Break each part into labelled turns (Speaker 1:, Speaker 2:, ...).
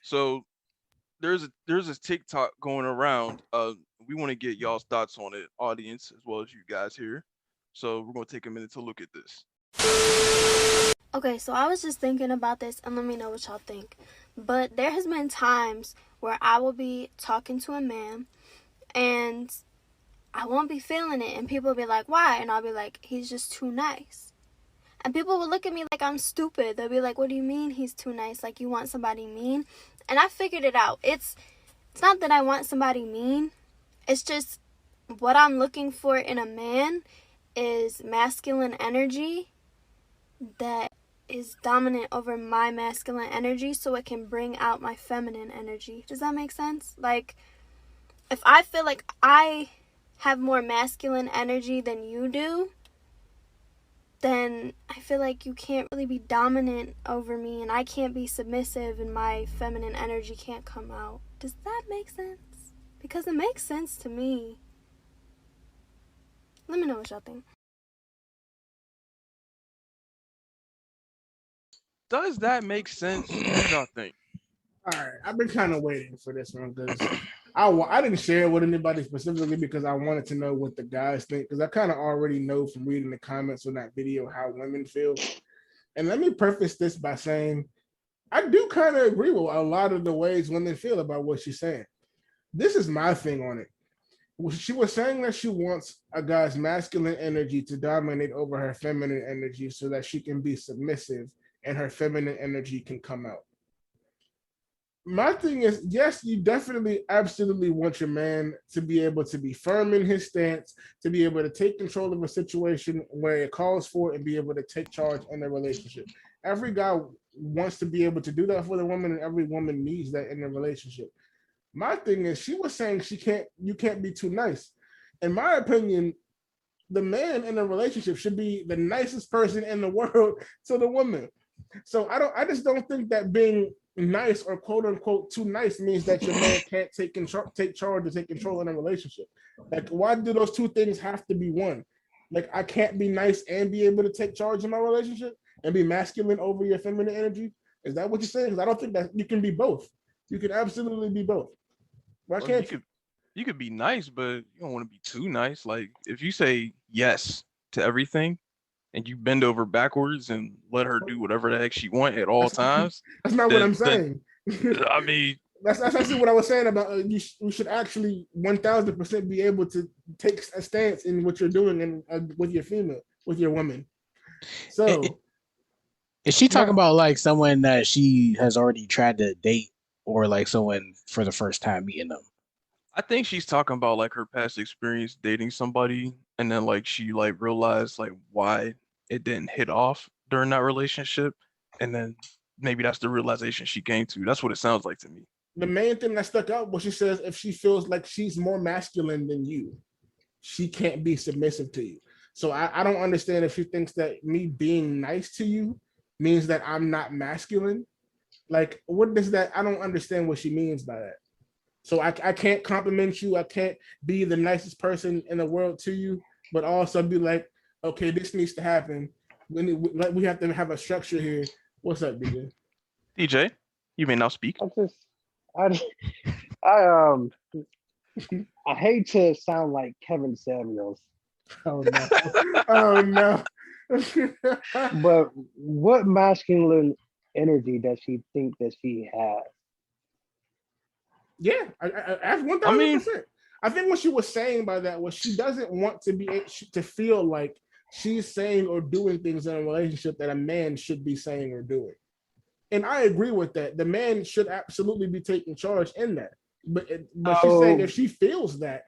Speaker 1: So there's a TikTok going around. We want to get y'all's thoughts on it, audience, as well as you guys here. So we're gonna take a minute to look at this.
Speaker 2: Okay, so I was just thinking about this and let me know what y'all think. But there has been times where I will be talking to a man and I won't be feeling it and people will be like, "Why?" And I'll be like, "He's just too nice." And people will look at me like I'm stupid. They'll be like, "What do you mean he's too nice? Like you want somebody mean?" And I figured it out. It's not that I want somebody mean. It's just what I'm looking for in a man is masculine energy that is dominant over my masculine energy so it can bring out my feminine energy. Does that make sense? Like, if I feel like I have more masculine energy than you do, then I feel like you can't really be dominant over me and I can't be submissive and my feminine energy can't come out. Does that make sense? Because it makes sense to me. Let me know what y'all think.
Speaker 1: Does that make sense? What y'all think?
Speaker 3: All right, I've been kind of waiting for this one because I didn't share it with anybody specifically because I wanted to know what the guys think because I kind of already know from reading the comments on that video how women feel. And let me preface this by saying I do kind of agree with a lot of the ways women feel about what she's saying. This is my thing on it. She was saying that she wants a guy's masculine energy to dominate over her feminine energy so that she can be submissive and her feminine energy can come out. My thing is, yes, you definitely absolutely want your man to be able to be firm in his stance, to be able to take control of a situation where it calls for it and be able to take charge in a relationship. Every guy wants to be able to do that for the woman, and every woman needs that in a relationship. My thing is, she was saying you can't be too nice. In my opinion, the man in a relationship should be the nicest person in the world to the woman. So I just don't think that being nice or quote unquote too nice means that your man can't take charge or take control in a relationship. Like, why do those two things have to be one? Like, I can't be nice and be able to take charge in my relationship and be masculine over your feminine energy. Is that what you're saying? Because I don't think that you can be both. You can absolutely be both. Why
Speaker 1: Well,
Speaker 3: can't you?
Speaker 1: you could be nice, but you don't want to be too nice. Like if you say yes to everything and you bend over backwards and let her do whatever the heck she want at all
Speaker 3: That's,
Speaker 1: times,
Speaker 3: that's not what I'm
Speaker 1: then
Speaker 3: saying.
Speaker 1: I mean,
Speaker 3: That's actually what I was saying about you should actually 1000% be able to take a stance in what you're doing and with your female, with your woman. So
Speaker 4: Is she talking
Speaker 3: my
Speaker 4: about like someone that she has already tried to date or like someone for the first time meeting them?
Speaker 1: I think she's talking about like her past experience dating somebody and then like she like realized like why it didn't hit off during that relationship and then maybe that's the realization she came to. That's what it sounds like to me.
Speaker 3: the main thing that stuck out was she says if she feels like she's more masculine than you, she can't be submissive to you. So I don't understand if she thinks that me being nice to you means that I'm not masculine. Like, what does that? I don't understand what she means by that. So I can't compliment you. I can't be the nicest person in the world to you, but also be like, okay, this needs to happen. We have to have a structure here. What's up, DJ?
Speaker 1: DJ, you may now speak.
Speaker 5: I just, I, I I hate to sound like Kevin Samuels,
Speaker 3: Oh no! Oh no!
Speaker 5: but what masculine energy does she think that she has?
Speaker 3: Yeah, I one
Speaker 1: I
Speaker 3: thousand
Speaker 1: mean,
Speaker 3: percent. I think what she was saying by that was she doesn't want to feel like she's saying or doing things in a relationship that a man should be saying or doing. And I agree with that. The man should absolutely be taking charge in that. But she's saying if
Speaker 5: So
Speaker 3: she feels that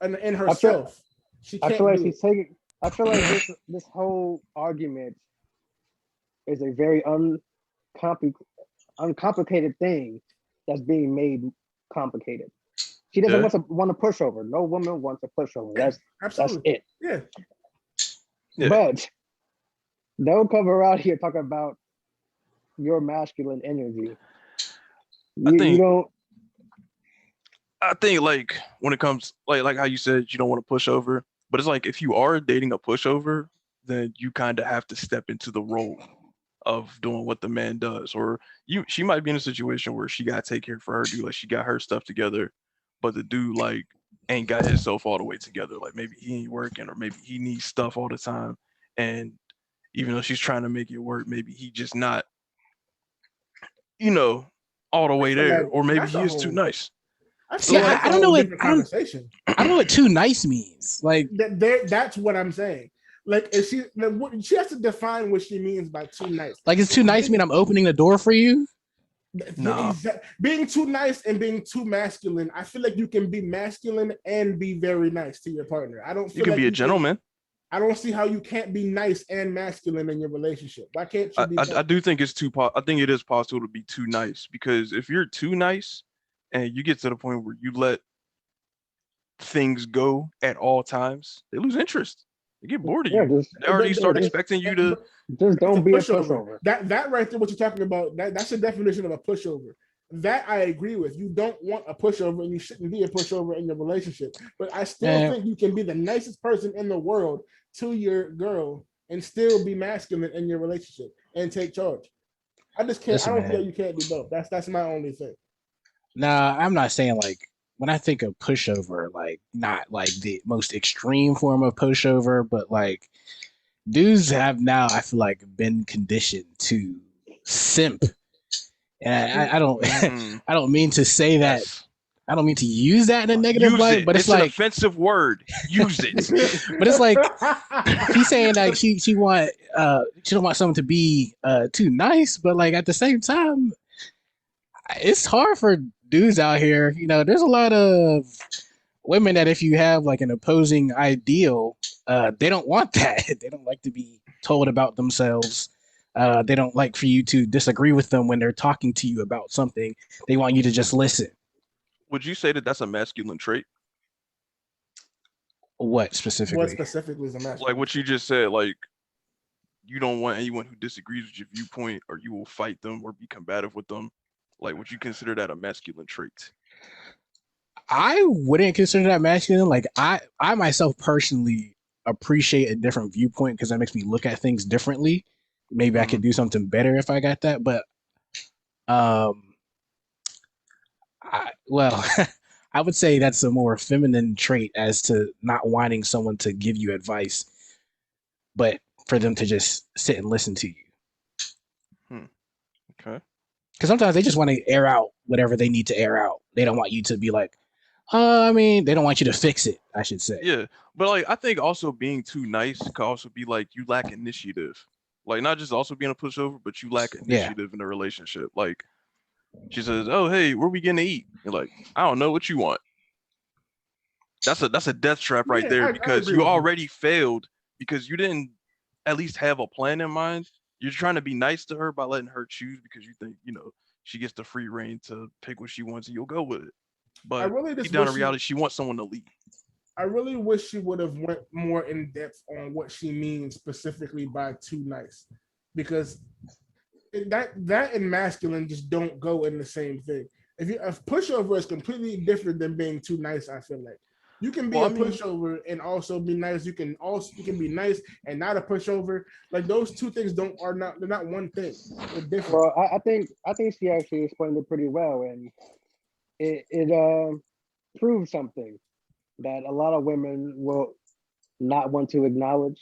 Speaker 3: in
Speaker 5: I feel
Speaker 3: herself, she
Speaker 5: I feel
Speaker 3: can't
Speaker 5: like
Speaker 3: do it.
Speaker 5: she's taking. I feel like this whole argument is a very uncomplicated thing that's being made complicated. She doesn't
Speaker 1: yeah,
Speaker 5: want a pushover. No woman wants a pushover.
Speaker 3: Yeah,
Speaker 5: That's
Speaker 3: absolutely.
Speaker 5: it.
Speaker 3: Yeah,
Speaker 1: yeah.
Speaker 5: But don't come around here talking about your masculine energy.
Speaker 1: I
Speaker 5: You
Speaker 1: think
Speaker 5: don't.
Speaker 1: I think like when it comes like how you said you don't want to push over, but it's like if you are dating a pushover, then you kind of have to step into the role of doing what the man does. Or she might be in a situation where she gotta take care for her dude, like she got her stuff together, but the dude like ain't got himself all the way together. Like maybe he ain't working, or maybe he needs stuff all the time. And even though she's trying to make it work, maybe he just not, you know, all the
Speaker 3: I
Speaker 1: way
Speaker 3: feel
Speaker 1: there.
Speaker 3: like
Speaker 1: Or maybe
Speaker 3: that's
Speaker 1: he
Speaker 3: a
Speaker 1: is too
Speaker 3: whole.
Speaker 1: nice.
Speaker 3: I
Speaker 1: So
Speaker 3: feel
Speaker 4: See,
Speaker 3: like
Speaker 1: like
Speaker 3: that's a
Speaker 4: I don't know
Speaker 3: whole
Speaker 4: what
Speaker 3: different conversation.
Speaker 4: I don't know what too nice means. Like,
Speaker 3: That's what I'm saying. Like, if she has to define what she means by too nice.
Speaker 4: is too nice mean I'm opening the door for you?
Speaker 1: nah.
Speaker 3: Being too nice and being too masculine, I feel like you can be masculine and be very nice to your partner. I don't
Speaker 1: You
Speaker 3: feel
Speaker 1: can
Speaker 3: like
Speaker 1: be a
Speaker 3: you can.
Speaker 1: gentleman.
Speaker 3: I don't see how you can't be nice and masculine in your relationship. Why can't you be
Speaker 1: I
Speaker 3: both?
Speaker 1: do think it's I think it is possible to be too nice, because if you're too nice and you get to the point where you let things go at all times, they lose interest. They get bored of
Speaker 5: Yeah,
Speaker 1: you.
Speaker 5: just
Speaker 1: They already start
Speaker 5: just
Speaker 1: expecting you to.
Speaker 5: just
Speaker 3: It's a
Speaker 5: don't be a
Speaker 3: pushover.
Speaker 5: pushover.
Speaker 3: That right there, what you're talking about, that's the definition of a pushover. That I agree with. You don't want a pushover, and you shouldn't be a pushover in your relationship. But I still
Speaker 4: Man,
Speaker 3: think you can be the nicest person in the world to your girl and still be masculine in your relationship and take charge. I just can't. I
Speaker 4: listen,
Speaker 3: don't feel
Speaker 4: man.
Speaker 3: like you can't do both. That's my only thing.
Speaker 4: Nah, I'm not saying like when I think of pushover, like not like the most extreme form of pushover, but like dudes have now, I feel like, been conditioned to simp. And I don't
Speaker 1: Mm,
Speaker 4: I don't mean to say that,
Speaker 1: yes.
Speaker 4: I don't mean to use that in a negative
Speaker 1: Use
Speaker 4: light,
Speaker 1: it.
Speaker 4: but it's
Speaker 1: It's an
Speaker 4: like
Speaker 1: offensive word. Use it.
Speaker 4: but it's like she's saying like she don't want someone to be too nice, but like at the same time, it's hard for dudes out here. You know, there's a lot of women that if you have like an opposing ideal, they don't want that. They don't like to be told about themselves. They don't like for you to disagree with them when they're talking to you about something. They want you to just listen.
Speaker 1: Would you say that that's a masculine trait?
Speaker 4: What
Speaker 3: What
Speaker 4: specifically?
Speaker 3: specifically is a
Speaker 1: Like
Speaker 3: masculine
Speaker 1: what you
Speaker 3: trait?
Speaker 1: just said, like you don't want anyone who disagrees with your viewpoint, or you will fight them or be combative with them. Like, would you consider that a masculine trait?
Speaker 4: I wouldn't consider that masculine. Like I myself personally appreciate a different viewpoint because that makes me look at things differently. Maybe I
Speaker 1: Mm-hmm.
Speaker 4: could do something better if I got that. But um, well, I would say that's a more feminine trait as to not wanting someone to give you advice, but for them to just sit and listen to you.
Speaker 1: Hmm. Okay.
Speaker 4: Because sometimes they just want to air out whatever they need to air out. They don't want you to be like, I mean, they don't want you to fix it, I should say.
Speaker 1: Yeah, but like I think also being too nice could also be like you lack initiative. Like not just also being a pushover, but you lack
Speaker 4: Yeah.
Speaker 1: initiative in a relationship. Like she says, "Oh, hey, where we going to eat?" You're like, "I don't know what you want." That's a death trap right
Speaker 3: Yeah,
Speaker 1: there,
Speaker 3: I
Speaker 1: because
Speaker 3: agree
Speaker 1: you
Speaker 3: with you.
Speaker 1: already failed because you didn't at least have a plan in mind. You're trying to be nice to her by letting her choose because you think, she gets the free reign to pick what she wants and you'll go with it.
Speaker 3: I
Speaker 1: But
Speaker 3: really
Speaker 1: deep
Speaker 3: just
Speaker 1: down in
Speaker 3: wish
Speaker 1: reality, she wants someone to lead.
Speaker 3: I really wish she would have went more in depth on what she means specifically by too nice, because that and masculine just don't go in the same thing. A pushover is completely different than being too nice. I feel like you can be
Speaker 1: Well, I
Speaker 3: a
Speaker 1: mean,
Speaker 3: pushover and also be nice. You can be nice and not a pushover. Like those two things don't are not they're not one thing. They're different.
Speaker 5: Well, I think she actually explained it pretty well, and it proves something that a lot of women will not want to acknowledge.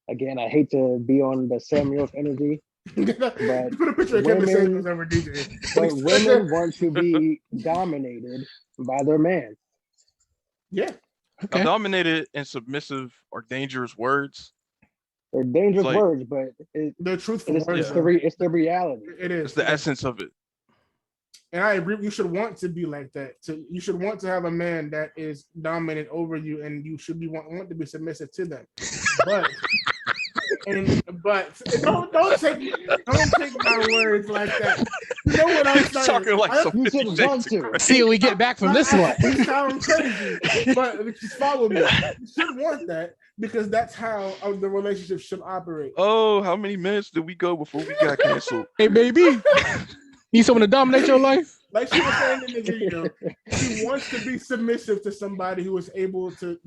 Speaker 5: Again, I hate to be on the Samuel's energy, but
Speaker 3: Put a picture of Kevin Samuels
Speaker 5: women
Speaker 3: over DJ.
Speaker 5: but women want to be dominated by their man.
Speaker 3: Yeah,
Speaker 1: now
Speaker 4: Okay.
Speaker 1: dominated and submissive are dangerous words.
Speaker 5: They're
Speaker 1: It's
Speaker 5: dangerous
Speaker 1: like,
Speaker 5: words, but
Speaker 3: they're
Speaker 5: it
Speaker 3: truthful
Speaker 5: is
Speaker 3: words
Speaker 5: it's
Speaker 1: yeah,
Speaker 5: the
Speaker 3: though.
Speaker 5: it's the reality.
Speaker 3: It
Speaker 1: it's
Speaker 3: is.
Speaker 1: the essence of it.
Speaker 3: And I agree. You should want to be like that. You should want to have a man that is dominant over you, and you should want to be submissive to them. But but don't take my words like that. You know what I'm
Speaker 1: He's
Speaker 3: saying?
Speaker 1: talking like some
Speaker 5: You
Speaker 1: 50
Speaker 5: should
Speaker 1: Shades
Speaker 5: want
Speaker 1: of
Speaker 5: to.
Speaker 4: See
Speaker 1: Grey.
Speaker 4: what we get back from this one.
Speaker 3: It sounds crazy, but just follow me. You should want that because that's how the relationship should operate.
Speaker 1: Oh, how many minutes did we go before we got canceled?
Speaker 4: Hey, baby, need someone to dominate your life?
Speaker 3: Like she was saying in the video, she wants to be submissive to somebody who is able to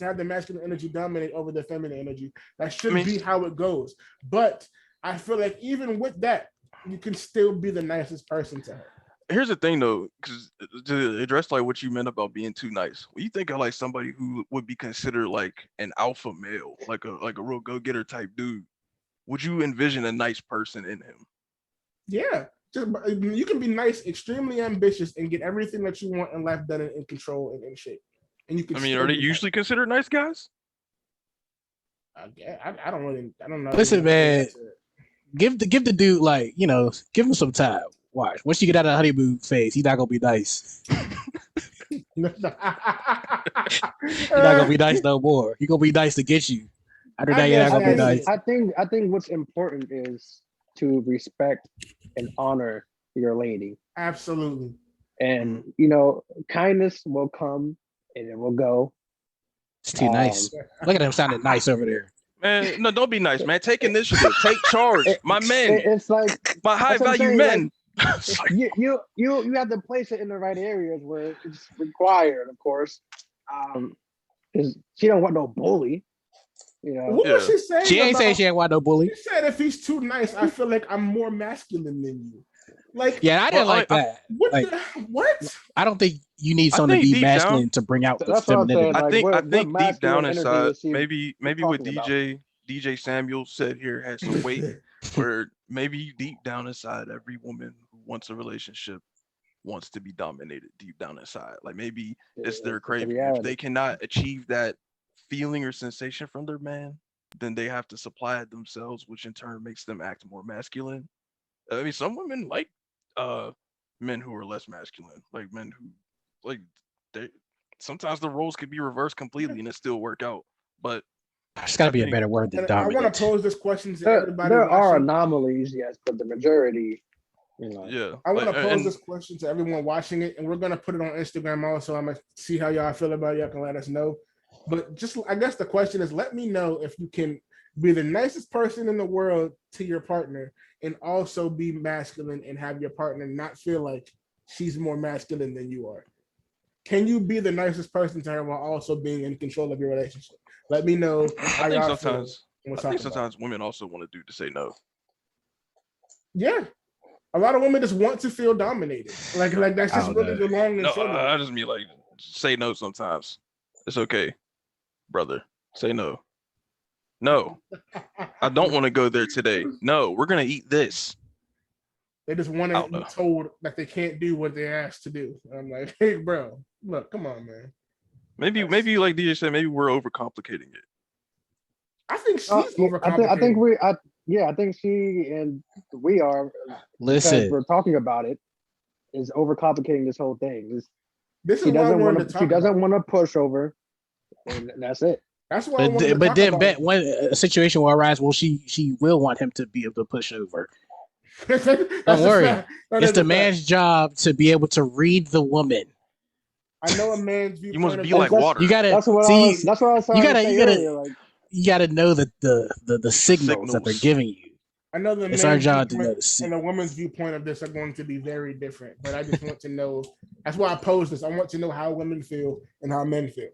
Speaker 3: have the masculine energy dominate over the feminine energy. That
Speaker 1: I
Speaker 3: should
Speaker 1: mean,
Speaker 3: be how it goes. But I feel like even with that, you can still be the nicest person to her.
Speaker 1: Here's the thing though, because to address like what you meant about being too nice, when you think of like somebody who would be considered like an alpha male, like a real go getter type dude, would you envision a nice person in him?
Speaker 3: Yeah. You can be nice, extremely ambitious, and get everything that you want in life done in control and in shape. And you can
Speaker 1: I mean,
Speaker 3: still
Speaker 1: are they
Speaker 3: be
Speaker 1: usually
Speaker 3: nice.
Speaker 1: considered nice guys?
Speaker 3: I don't know.
Speaker 4: Listen, man, give the dude like give him some time. Watch once you get out of the honeymoon phase, he's not gonna be nice. He's not gonna be nice no more. He's gonna be nice to get you. After
Speaker 3: I
Speaker 4: that, you're not
Speaker 3: guess
Speaker 4: gonna be
Speaker 3: that's
Speaker 4: nice.
Speaker 3: it.
Speaker 5: I think what's important is to respect and honor your lady.
Speaker 3: Absolutely.
Speaker 5: And kindness will come and it will go.
Speaker 4: It's too nice. Look at him sounding nice over there.
Speaker 1: Man, no, don't be nice, man. Take initiative. Take charge. My men.
Speaker 5: It's like
Speaker 1: My high
Speaker 5: that's what I'm
Speaker 1: value
Speaker 5: saying,
Speaker 1: men.
Speaker 5: like, you have to place it in the right areas where it's required, of course. Because she don't want no bully.
Speaker 3: What was she saying?
Speaker 4: She ain't saying she ain't want no bully.
Speaker 3: She said if he's too nice, I feel like I'm more masculine than you. Like,
Speaker 4: yeah, I didn't like that.
Speaker 3: What?
Speaker 4: I don't think you need someone to be masculine to bring out the femininity.
Speaker 1: I think deep down inside, maybe what
Speaker 5: about?
Speaker 1: DJ Samuel said here has some weight. Where maybe deep down inside, every woman who wants a relationship wants to be dominated deep down inside. Like maybe it's their craving. If they cannot achieve that feeling or sensation from their man, then they have to supply it themselves, which in turn makes them act more masculine. I mean, some women like men who are less masculine, like men who like they sometimes the roles could be reversed completely and it still work out. But
Speaker 4: there's got to be a better word than dominant.
Speaker 3: I want to pose this question to everybody.
Speaker 5: There are anomalies, yes, but the majority,
Speaker 1: Yeah.
Speaker 3: I want to pose this question to everyone watching it, and we're gonna put it on Instagram also. I'm gonna see how y'all feel about it. Y'all can let us know. But just, I guess the question is, let me know if you can be the nicest person in the world to your partner and also be masculine and have your partner not feel like she's more masculine than you are. Can you be the nicest person to her while also being in control of your relationship? Let me know how y'all feel.
Speaker 1: I think sometimes women also want a dude to say no.
Speaker 3: Yeah. A lot of women just want to feel dominated. Like that's just really the long and short.
Speaker 1: I just mean like say no sometimes. It's okay, brother. Say no. No. I don't want to go there today. No, we're gonna eat this.
Speaker 3: They just want to be told that they can't do what they're asked to do. I'm like, hey, bro, look, come on, man.
Speaker 1: Maybe like DJ said, maybe we're overcomplicating it.
Speaker 3: I think she's overcomplicating.
Speaker 5: I think she and we are.
Speaker 4: Listen,
Speaker 5: we're talking about it. Is overcomplicating this whole thing.
Speaker 3: She doesn't
Speaker 5: want to push over, and that's it.
Speaker 3: That's why.
Speaker 4: But then, when a situation will arise, she will want him to be able to push over. Don't worry, it's the man's job to be able to read the woman.
Speaker 3: I know a man's viewpoint.
Speaker 1: You must be like water.
Speaker 4: You gotta
Speaker 5: see. That's what I was saying.
Speaker 4: You gotta know the signals that they're giving you.
Speaker 3: I know
Speaker 4: it's our job to know the signals.
Speaker 3: And the woman's viewpoint of this are going to be very different. But I just want to know. That's why I pose this. I want to know how women feel and how men feel,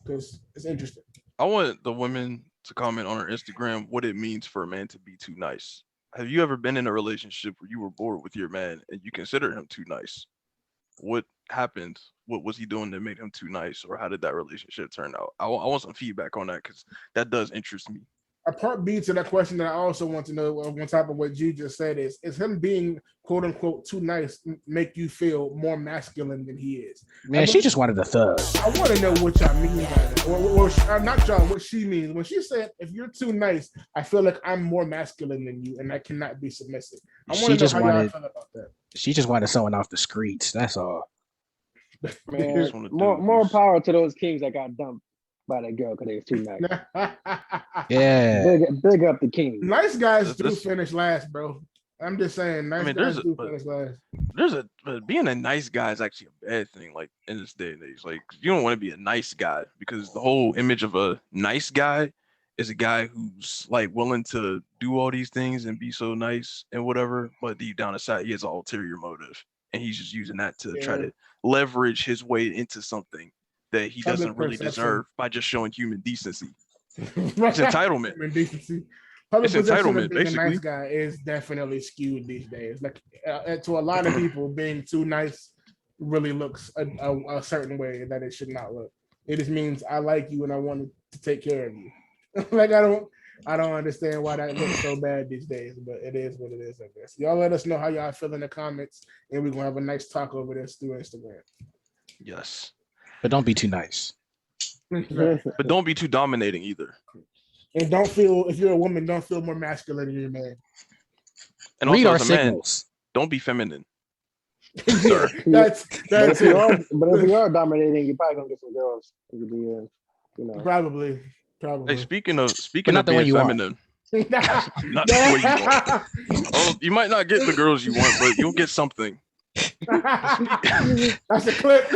Speaker 3: because it's interesting.
Speaker 1: I want the women to comment on her Instagram what it means for a man to be too nice. Have you ever been in a relationship where you were bored with your man and you considered him too nice? What happened? What was he doing that made him too nice, or how did that relationship turn out? I want some feedback on that because that does interest me.
Speaker 3: A part B to that question that I also want to know on top of what G just said is him being quote unquote too nice make you feel more masculine than he is?
Speaker 4: Man, she just wanted a thug.
Speaker 3: I want to know what y'all mean by that. Or not y'all, what she means. When she said, if you're too nice, I feel like I'm more masculine than you and I cannot be submissive. I want to know how y'all feel about that.
Speaker 4: She just wanted someone off the streets. That's all.
Speaker 5: Man, more power to those kings that got dumped by that girl because they was too nice.
Speaker 4: Yeah.
Speaker 5: Big up the king.
Speaker 3: Nice guys do finish last, bro. I'm just saying, nice guys do finish last.
Speaker 1: Being a nice guy is actually a bad thing, like in this day and age. Like you don't want to be a nice guy because the whole image of a nice guy is a guy who's like willing to do all these things and be so nice and whatever, but deep down inside he has an ulterior motive. And he's just using that to try to leverage his way into something that he doesn't really deserve by just showing human decency. It's entitlement.
Speaker 3: Human decency. public
Speaker 1: It's
Speaker 3: perception of
Speaker 1: entitlement,
Speaker 3: being a nice
Speaker 1: basically.
Speaker 3: guy is definitely skewed these days. Like to a lot of people, being too nice really looks a certain way that it should not look. It just means I like you and I want to take care of you. Like I don't understand why that looks so bad these days, but it is what it is, I guess. Y'all let us know how y'all feel in the comments, and we're gonna have a nice talk over this through Instagram.
Speaker 1: Yes.
Speaker 4: But don't be too nice.
Speaker 1: But don't be too dominating either.
Speaker 3: And don't feel, if you're a woman, don't feel more masculine than your man.
Speaker 1: And
Speaker 4: Read
Speaker 1: also
Speaker 4: our
Speaker 1: as a man,
Speaker 4: signals.
Speaker 1: don't be feminine.
Speaker 3: Yeah, that's
Speaker 5: But if you are,
Speaker 3: it.
Speaker 5: but if you are dominating, you're probably gonna get some girls. You could be,
Speaker 3: Probably.
Speaker 1: Hey, speaking of
Speaker 4: But not the one
Speaker 1: being
Speaker 4: you want.
Speaker 1: feminine, not the way you want. Oh, you might not get the girls you want, but you'll get something.
Speaker 3: That's a clip.